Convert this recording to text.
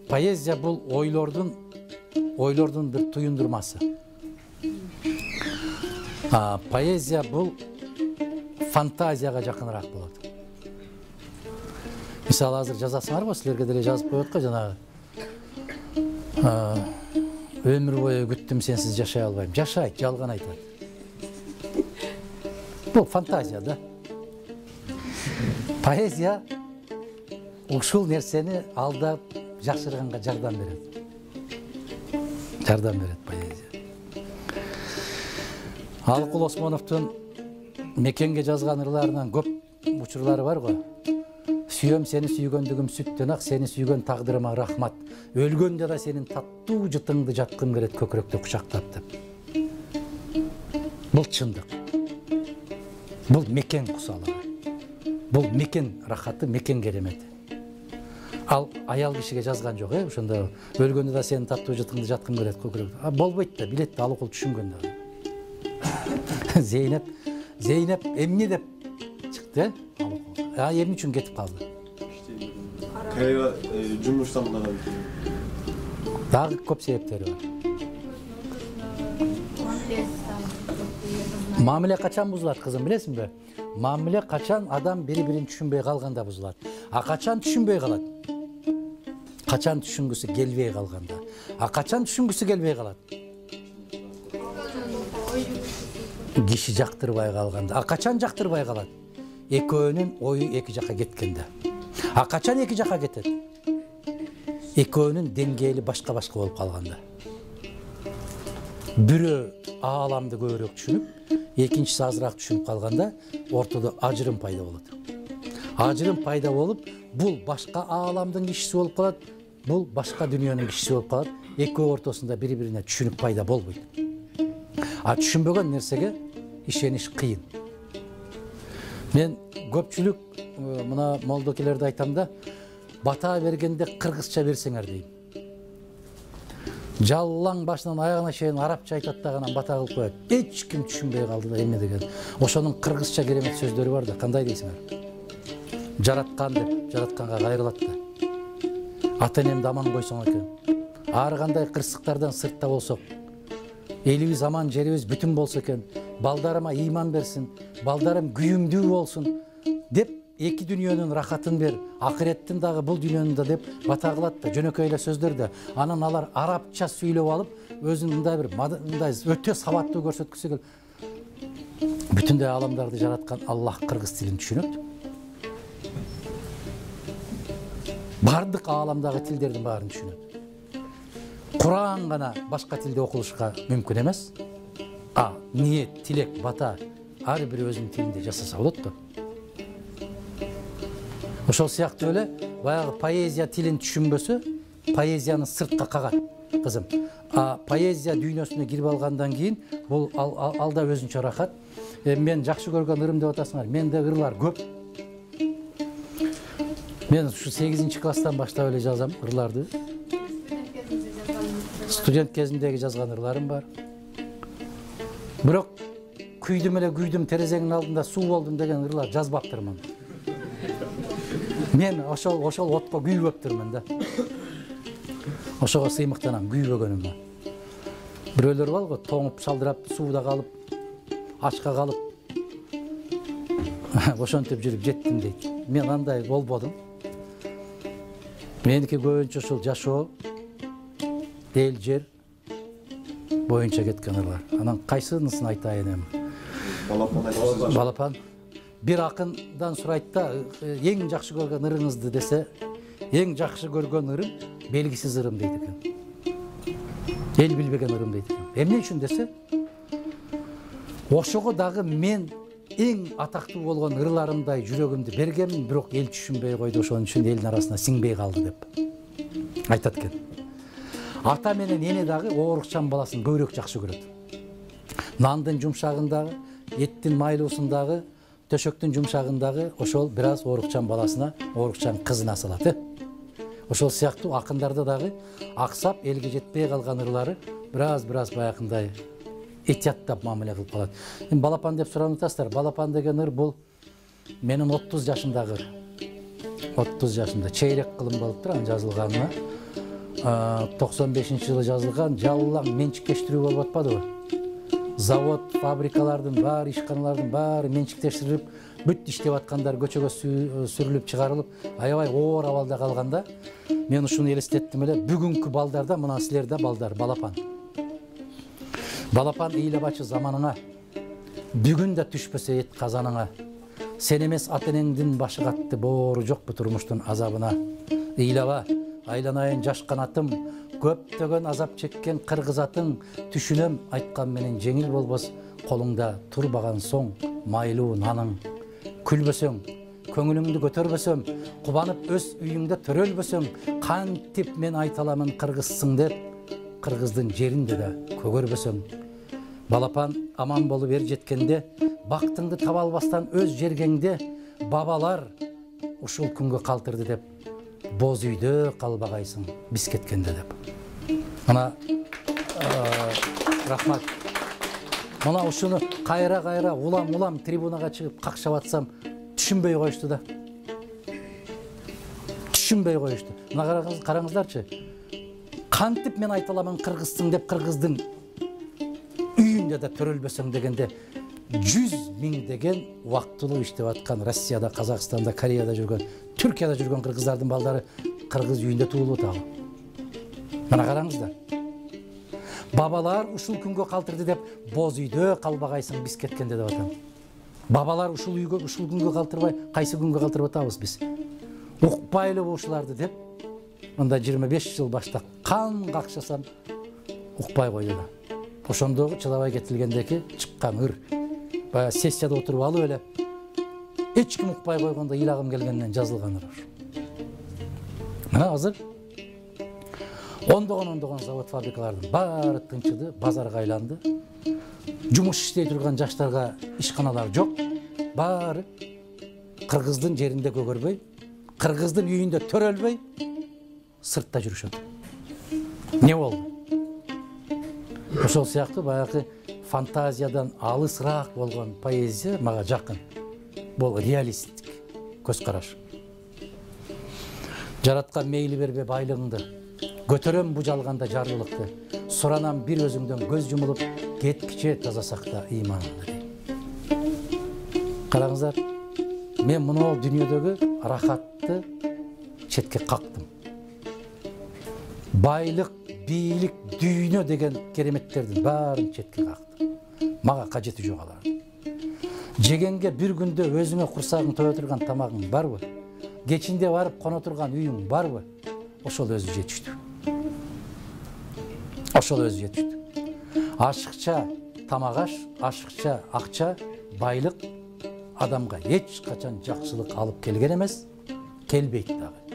Поэзия бул ойлордун bir туюндурмасы. Поэзия бул фантазияга жакыныраак болот. Мисалы азыр жазасыңарбы, силерге деле жазып коет го жанагы. Өмүр бою күттүм сенсиз жашай албайм. Жашайт, жалган айтат. Бул фантазия да. Поэзия ушул нерсени алдап жакшырганга жардам берет. Жардам берет поэзия. Алыкул Осмоновдун Мекенге жазган ырларынан көп учурлары бар го. Сүйөм сени сүйгөндүгүм сүттөн ак, сени сүйгөн тагдырыма рахмат. Өлгөндө да сенин таттуу жытыңды жаткым келет көкүрөктө кучактап деп. Бул чындык. Бул мекен кусалыгы. Бул мекен рахаты, мекен керемети. Ал аял кишиге жазган жок, ошондо өлгөндө да сенин таттуу жытыңды жаткым келет көкүрөктө. Болбойт да, билет да, Алыкул түшүнгөн да. Зейнеп эмне деп чыкты, Алыкул. Эмне үчүн кетип калды? Кайра жумуштан дагы. Дагы көп себептери бар. Мамиле качан бузулат, кызым, билесиңби? Мамиле качан адам бири-бирин түшүнбөй калганда бузулат. Качан түшүнбөй калат? Качан түшүнгүсү келбей калганда. Качан түшүнгүсү келбей калат? Киши жактырбай калганда. Качан жактырбай калат? Экөөнүн ою эки жака кеткенде. Качан эки жака кетет? Экөөнүн деңгээли башка-башка болуп калганда. Бирөө ааламды көбүрөөк түшүнүп, экинчиси азыраак түшүнүп калганда, ортодо ажырым пайда болот. Ажырым пайда болуп, бул башка ааламдын кишиси болуп калат, бул башка дүйнөнүн кишиси болуп калат. Экөө ортосунда бири-бирине түшүнүк пайда болбойт. Түшүнбөгөн нерсеге ишениш кыйын. Мен көпчүлүк мына молдокелерди айтам да, бата бергенде кыргызча берсеңер дейм. Жаллаң башынан аягына чейин арабча айтат да анан бата кылып коет. Эч ким түшүнбөй калды да эмне деген. Ошонун кыргызча керемет сөздөрү бар да, кандай дейсиңер? Жараткан деп, жаратканга кайрылат да. Ата-энемди аман койсоң экен. Ар кандай кырсыктардан сыртта болсок, элибиз аман, жерибиз бүтүн болсо экен, балдарыма ыйман берсин, балдарым күйүмдүү болсун деп, эки дүйнөнүн рахатын бер, акыреттин дагы бул дүйнөнүн да деп бата кылат да, жөнөкөй эле сөздөр да. Анан алар арабча сүйлөп алып, өзүн мындай бир өтө сабаттуу көрсөткүсү келип, бүтүндөй ааламдарды жараткан Аллах кыргыз тилин түшүнөт. Бардык ааламдагы тилдердин баарын түшүнөт. Куран гана башка тилде окулушка мүмкүн эмес. Ниет, тилек, бата ар бир өзүнүн тилинде жасаса болот да. Ошол сыяктуу эле баягы поэзия тилин түшүнбөсө, поэзияны сыртка кагат, кызым. Поэзия дүйнөсүнө кирип алгандан кийин бул алда өзүнчө рахат. Мен жакшы көргөн ырым деп атасыңар. Менде ырлар көп. Мен ушу 8-класстан баштап эле жазам ырларды. Студент кезимдеги жазган ырларым бар. Бирок күйдүм терезеңин алдында суу болдум деген ырлар жазбаптырмын. Мен ошол отко күйбөптүрмүн да. Ошого сыймыктанам күйбөгөнүмө. Бирөөлөр бар го, тоңуп шалдырап, сууда калып, ачка калып, ошентип жүрүп жеттим дейт. Мен андай болбодум. Меники көбүнчө ушул жашоо, эл жер боюнча кеткен ырлар. Анан кайсынысын айтайын эми? Балапан. Бир акындан сурайт да, эң жакшы көргөн ырыңызды десе, эң жакшы көргөн ырым белгисиз ырым дейт экен. Эл билбеген ырым дейт экен. Эмне үчүн десе, ошого дагы мен эң атактуу болгон ырларымдай жүрөгүмдү бергенмин, бирок эл түшүнбөй койду, ошон үчүн элдин арасына сиңбей калды деп айтат экен. Ата менен эне дагы оорукчан баласын көбүрөөк жакшы көрөт. Нандын жумшагындагы, эттин майлуусундагы, төшөктүн жумшагындагы ошол бир аз оорукчан баласына, оорукчан кызына салат. Ошол сыяктуу акындарда дагы аксап элге жетпей калган ырлары бир аз баягындай этияттап мамиле кылып калат. Балапан деп суранып атасыздар. Балапан деген ыр бул менин 30 жашымдагы ыр. 30 жашымда чейрек кылым болуптур анын жазылганына. 95-жылы жазылған жалаң менчиктештирүү болуп атпадыбы? Завод, фабрикалардын баары, ишканалардын баары менчиктештирилип, бүт иштеп аткандар көчөгө сүрүлүп чыгарылып, аябай оор абалда калганда, мен ушуну элестеттим эле, бүгүнкү балдарда мына силерде балдар, балапан. Балапан ыйлабачы заманыңа, бүгүн да түшпөсө эт казаныңа. Сен эмес ата-энеңдин башы катты, боору жокпу турмуштун азабына. Ыйлаба, айланайын жаш канатым, көптөгөн азап чеккен кыргыз атың, түшүнөм айткан менен жеңил болбос, колуңда турбаган соң майлуу наның. Күлбөсөң, көңүлүңдү көтөрбөсөм, кубанып өз үйүңдө төрөлбөсөң, кантип мен айта аламын кыргызсың деп, кыргыздын жеринде да көгөрбөсөң. Балапан аман болуп эр жеткенде, бактыңды таба албастан өз жергеңде, бабалар ушул күнгө калтырды деп, боз үйдө калбагайсың биз кеткенде деп. Мына рахмат. Мына ушуну кайра улам трибунага чыгып какшап атсам, түшүнбөй коюшту да. Түшүнбөй коюшту. Мына караңыздарчы. Кантип мен айта аламын кыргызсың деп, кыргыздын үйүндө да төрөлбөсөң дегенде 100 миңдеген убактылуу иштеп аткан Россияда, Казакстанда, Кореяда жүргөн, Түркияда жүргөн кыргыздардын балдары кыргыз үйүндө туулуп атабы. Мына караңыздар. Бабалар ушул күнгө калтырды деп, боз үйдө калбагайсың биз кеткенде деп атам. Бабалар ушул күнгө калтырбай, кайсы күнгө калтырып атабыз биз? Укпайлы ушуларды деп, мында 25 жыл башта кан какшасам укпай койду да. Ошондогу чыдабай кетилгендеки чыккан ыр. Баягы сессияда отуруп алып эле эч ким укпай койгондо ыйлагым келгенден жазылган ыр. Мына азыр ондогон завод фабрикалардын баары тынчыды, базарга айланды. Жумуш иштей турган жаштарга ишканалар жок. Баары кыргыздын жеринде көгөрбөй, кыргыздын үйүндө төрөлбөй, сыртта жүрүшөт. Не болду? Ошол сыяктуу баягы фантазиядан алысыраак болгон поэзия мага жакын. Бул реалисттик көз караш. Жараткан мейли бербе байлыгыңды, көтөрөм бу жалганда жарлылыкты. Суранам бир өзүңдөн көз жумулуп, кеткиче таза сакта ыйманыңды. Караңыздар, мен мына дүйнөдөгү рахатты четке кактым. Байлык, бийлик, дүйнө деген кереметтердин баарын четке кактым. Мага кажети жок алардын. Жегенге бир күндө өзүңө курсагың тоя турган тамагың барбы? Кечинде барып коно турган үйүң барбы? Ошол өзү жетиштүү. Ошол өзү жетиштүү. Ашыкча тамак аш, ашыкча акча, байлык адамга эч качан жакшылык алып келген эмес, келбейт дагы.